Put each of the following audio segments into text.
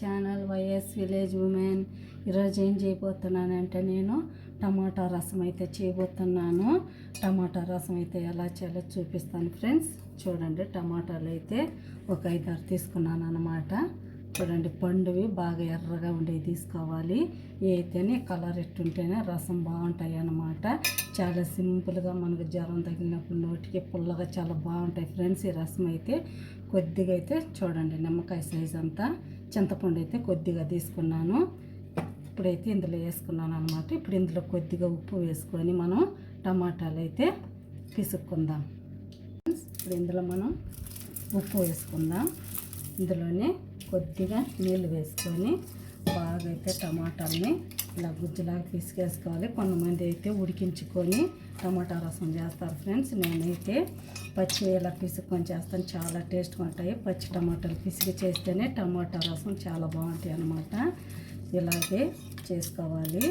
Channel YS village women. ఈరోజు ఏం చేయబోతున్నానంటే నేను టమాటా రసం అయితే చేయబోతున్నాను. టమాటా రసం అయితే ఎలా చేయాలో చూపిస్తాను ఫ్రెండ్స్. చూడండి, టమాటాలు అయితే ఒక 5-6 తీసుకున్నాను అన్నమాట. చూడండి, పండువి బాగా ఎర్రగా ఉండేవి తీసుకోవాలి. అయితేనే కలర్ ఎట్టుంటేనే రసం బాగుంటాయి అన్నమాట. చాలా సింపుల్గా మనకు జ్వరం తగిలినప్పుడు నోటికి పుల్లగా చాలా బాగుంటాయి ఫ్రెండ్స్. ఈ రసం అయితే కొద్దిగా అయితే చూడండి, నిమ్మకాయ సైజ్ అంతా చింతపండు అయితే కొద్దిగా తీసుకున్నాను. ఇప్పుడైతే ఇందులో వేసుకున్నాను అనమాట. ఇప్పుడు ఇందులో కొద్దిగా ఉప్పు వేసుకొని మనం టమాటాలు అయితే పిసుక్కుందాం. ఇప్పుడు ఇందులో మనం ఉప్పు వేసుకుందాం. ఇందులోనే కొద్దిగా నీళ్ళు వేసుకొని బాగా అయితే టమాటాలని ఇలా గుజ్జులాగా పిసికేసుకోవాలి. కొంతమంది అయితే ఉడికించుకొని టమాటా రసం చేస్తారు ఫ్రెండ్స్. నేనైతే పచ్చి ఇలా పిసుక్కొని చేస్తాను, చాలా టేస్ట్గా ఉంటాయి. పచ్చి టమాటాలు పిసికి చేస్తేనే టమాటా రసం చాలా బాగుంటాయి అన్నమాట. ఇలాగే చేసుకోవాలి.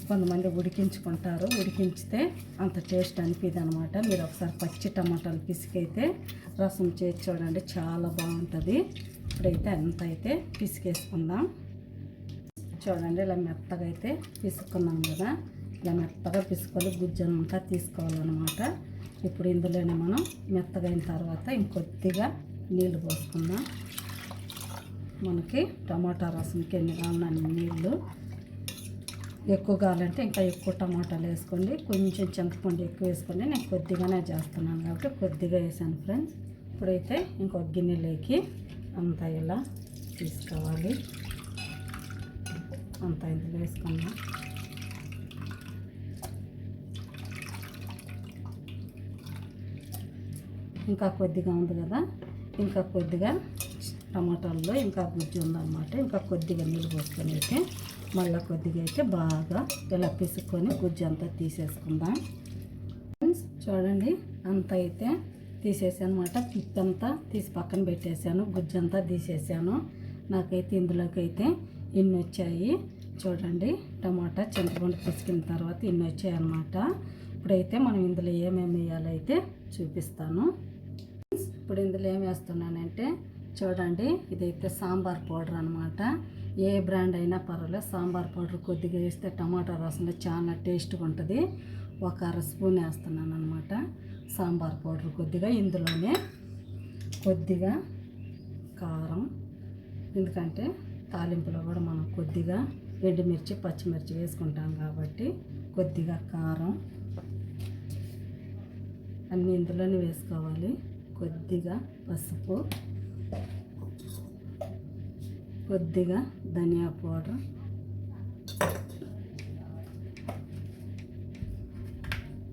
కొంతమంది ఉడికించుకుంటారు, ఉడికించితే అంత టేస్ట్ అనిపిది అనమాట. మీరు ఒకసారి పచ్చి టమాటాలు పిసికైతే రసం చేసి చూడండి, చాలా బాగుంటుంది. ఇప్పుడైతే అంత అయితే పిసికేసుకుందాం. చూడండి, ఇలా మెత్తగా అయితే పిసుకున్నాం కదా, ఇలా మెత్తగా పిసుకొని గుజ్జంతా తీసుకోవాలన్నమాట. ఇప్పుడు ఇందులోనే మనం మెత్తగా అయిన తర్వాత ఇంకొద్దిగా నీళ్ళు పోసుకుందాం. మనకి టమాటా రసంకి ఎన్ని కావాలన్నా నీళ్ళు ఎక్కువ కావాలంటే ఇంకా ఎక్కువ టమాటాలు వేసుకోండి. కొంచెం చింతపండు ఎక్కువ వేసుకోండి. నేను కొద్దిగానే చేస్తున్నాను కాబట్టి కొద్దిగా వేసాను ఫ్రెండ్స్. ఇప్పుడైతే ఇంకొక గిన్నెలోకి అంతా ఇలా తీసుకోవాలి. అంతా ఇందులో వేసుకున్నాం. ఇంకా కొద్దిగా ఉంది కదా, ఇంకా కొద్దిగా టమాటాల్లో ఇంకా గుజ్జు ఉందన్నమాట. ఇంకా కొద్దిగా నీళ్ళు పోసుకొని అయితే మళ్ళీ కొద్దిగా అయితే బాగా ఇలా పిసుక్కొని గుజ్జు అంతా తీసేసుకుందాం. చూడండి, అంత అయితే తీసేసాను అనమాట. పిప్పంతా తీసి పక్కన పెట్టేశాను, గుజ్జు అంతా తీసేసాను. నాకైతే ఇందులోకి అయితే ఇన్ని వచ్చాయి. చూడండి, టమాటా చింతపండు పిసికిన తర్వాత ఇన్ని వచ్చాయి అన్నమాట. ఇప్పుడైతే మనం ఇందులో ఏమేమి వేయాలైతే చూపిస్తాను. ఇప్పుడు ఇందులో ఏం వేస్తున్నానంటే చూడండి, ఇదైతే సాంబార్ పౌడర్ అనమాట. ఏ బ్రాండ్ అయినా పర్వాలేదు, సాంబార్ పౌడర్ కొద్దిగా వేస్తే టమాటా రసంలో చాలా టేస్ట్గా ఉంటుంది. ఒక 1/2 స్పూన్ వేస్తున్నాను అనమాట సాంబార్ పౌడర్ కొద్దిగా. ఇందులోనే కొద్దిగా కారం, ఎందుకంటే తాలింపులో కూడా మనం కొద్దిగా ఎండుమిర్చి పచ్చిమిర్చి వేసుకుంటాం కాబట్టి కొద్దిగా కారం అన్నీ ఇందులోనే వేసుకోవాలి. కొద్దిగా పసుపు, కొద్దిగా ధనియా పౌడర్,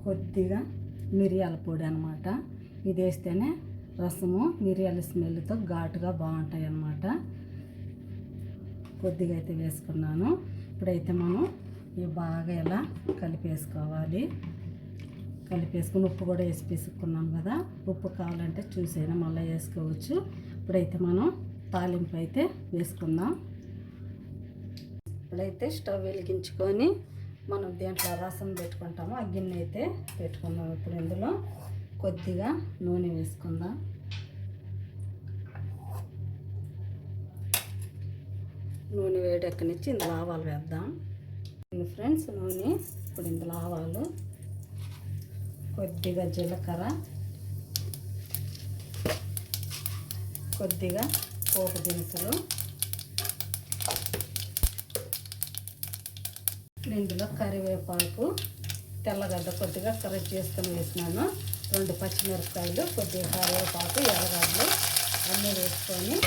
కొద్దిగా మిరియాల పొడి అనమాట. ఇది వేస్తేనే రసము మిరియాల స్మెల్తో ఘాటుగా బాగుంటాయి అన్నమాట. కొద్దిగా అయితే వేసుకున్నాను. ఇప్పుడైతే మనం ఇవి బాగా ఇలా కలిపేసుకోవాలి. కలిపేసుకుని ఉప్పు కూడా వేసి పిసుక్కున్నాం కదా, ఉప్పు కావాలంటే చూసైనా మళ్ళీ వేసుకోవచ్చు. ఇప్పుడైతే మనం తాలింపు అయితే వేసుకుందాం. ఇప్పుడైతే స్టవ్ వెలిగించుకొని మనం దీంట్లో రసం పెట్టుకుంటాము. ఆ గిన్నె అయితే పెట్టుకుందాం. ఇప్పుడు ఇందులో కొద్దిగా నూనె వేసుకుందాం. నూనె వేడెక్కనిచ్చి ఇందులో ఆవాలు వేద్దాం ఫ్రెండ్స్. నూనె ఇప్పుడు ఇందులో ఆవాలు, కొద్దిగా జీలకర్ర, కొద్దిగా పోపు దినుసులు, ఇందులో కరివేపాకు, తెల్లగడ్డ కొద్దిగా కరెక్ట్ చేసుకొని వేసినాను. 2 పచ్చిమిరపకాయలు, కొద్దిగా కరివేపాకు, ఎర్రగడ్డలు అన్నీ వేసుకొని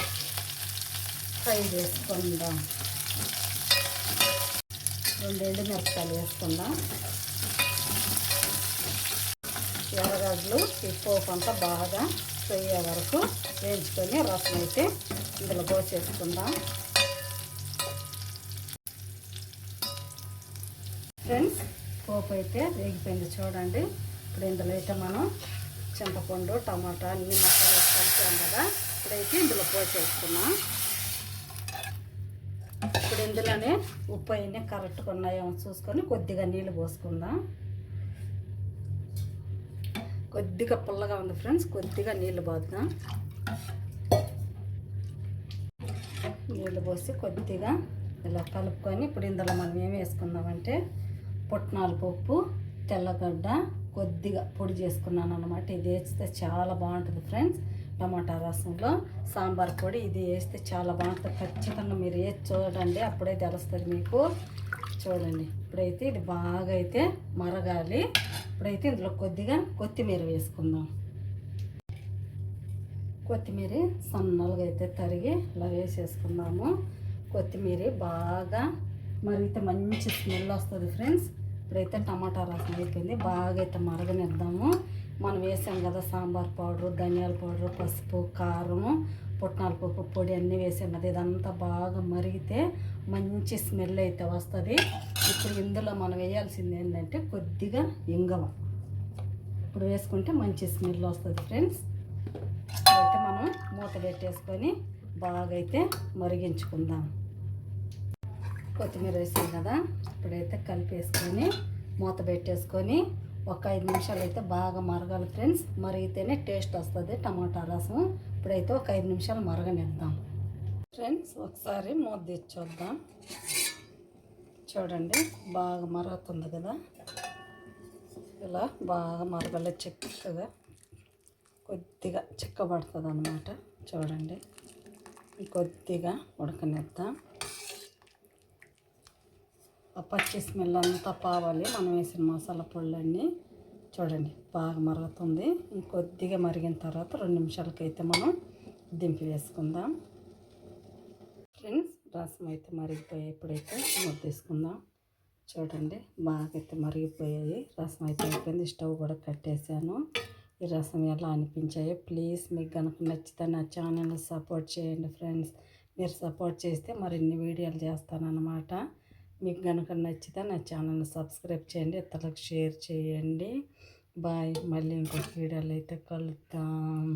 ఫ్రై చేసుకుందాం. 2 ఎండుమిరపకాయలు వేసుకుందాం. ఎర్రగడ్డలు ఈ పోపు అంతా బాగా ఫ్రై అయ్యే వరకు వేయించుకొని రసం అయితే ఇందులో పోసేసుకుందాం. ఫ్రెండ్స్, పోపు అయితే వేగిపోయింది చూడండి. ఇప్పుడు ఇందులో అయితే మనం చింతపండు, టమాటా అన్ని మసాలా కలిపాం కదా, ఇప్పుడైతే ఇందులో పోసేసుకున్నాం. ఇప్పుడు ఇందులోనే ఉప్పు అయినా కరెక్ట్గా ఉన్నాయేమో చూసుకొని కొద్దిగా నీళ్ళు పోసుకుందాం. కొద్దిగా పుల్లగా ఉంది ఫ్రెండ్స్, కొద్దిగా నీళ్ళు పోద్దాం. నీళ్ళు పోసి కొద్దిగా ఇలా కలుపుకొని ఇప్పుడు ఇందులో మనం ఏం వేసుకుందామంటే పుట్నాల పప్పు, తెల్లగడ్డ కొద్దిగా పొడి చేసుకున్నాను అనమాట. ఇది వేస్తే చాలా బాగుంటుంది ఫ్రెండ్స్. టమాటా రసంలో సాంబార్ పొడి ఇది వేస్తే చాలా బాగుంటుంది. ఖచ్చితంగా మీరు వేసి చూడండి, అప్పుడే తెలుస్తుంది మీకు. చూడండి, ఇప్పుడైతే ఇది బాగా అయితే మరగాలి. ఇప్పుడైతే ఇందులో కొద్దిగా కొత్తిమీర వేసుకుందాం. కొత్తిమీర సన్నలుగా అయితే తరిగి ఇలా వేసేసుకుందాము. కొత్తిమీర బాగా మరిగితే మంచి స్మెల్ వస్తుంది ఫ్రెండ్స్. ఇప్పుడైతే టమాటా రసం అయిపోయింది, బాగా అయితే మరగనిద్దాము. మనం వేసాం కదా సాంబార్ పౌడరు, ధనియాల పౌడరు, పసుపు, కారము, పుట్నాల పప్పు పొడి అన్నీ వేసాం కదా. ఇదంతా బాగా మరిగితే మంచి స్మెల్ అయితే వస్తుంది. ఇప్పుడు ఇందులో మనం వేయాల్సింది ఏంటంటే కొద్దిగా ఇంగువ. ఇప్పుడు వేసుకుంటే మంచి స్మెల్ వస్తుంది ఫ్రెండ్స్. అయితే మనం మూత పెట్టేసుకొని బాగా అయితే మరిగించుకుందాం. కొత్తిమీర వేసాం కదా, ఇప్పుడైతే కలిపేసుకొని మూత పెట్టేసుకొని ఒక 5 నిమిషాలు అయితే బాగా మరగాలి ఫ్రెండ్స్. మరిగితేనే టేస్ట్ వస్తుంది టమాటా రసం. ఇప్పుడైతే ఒక 5 నిమిషాలు మరగనిద్దాం ఫ్రెండ్స్. ఒకసారి మూత తెచ్చి చూద్దాం. చూడండి, బాగా మరుగుతుంది కదా. ఇలా బాగా మరగలే, చిక్కగా కొద్దిగా చిక్కబడుతుంది అన్నమాట. చూడండి, కొద్దిగా ఉడకనిద్దాం. ఆ పచ్చి స్మెల్ అంతా పోవాలి మనం వేసిన మసాలా పొళ్ళన్నీ. చూడండి, బాగా మరుగుతుంది. ఇంకొద్దిగా మరిగిన తర్వాత 2 నిమిషాలకైతే మనం దింపి వేసుకుందాం ఫ్రెండ్స్. రసం అయితే మరిగిపోయాయి. ఇప్పుడైతే మూత తీసుకుందాం. చూడండి, బాగా అయితే మరిగిపోయాయి. రసం అయితే అయిపోయింది. స్టవ్ కూడా కట్టేసాను. ఈ రసం ఎలా అనిపించాయో ప్లీజ్ మీకు కనుక నచ్చితే నా ఛానల్ని సపోర్ట్ చేయండి ఫ్రెండ్స్. మీరు సపోర్ట్ చేస్తే మరిన్ని వీడియోలు చేస్తానన్నమాట. మీకు కనుక నచ్చితే నా ఛానల్ని సబ్స్క్రైబ్ చేయండి, ఇతరులకు షేర్ చేయండి. బాయ్. మళ్ళీ ఇంకొక వీడియోలో అయితే కలుద్దాం.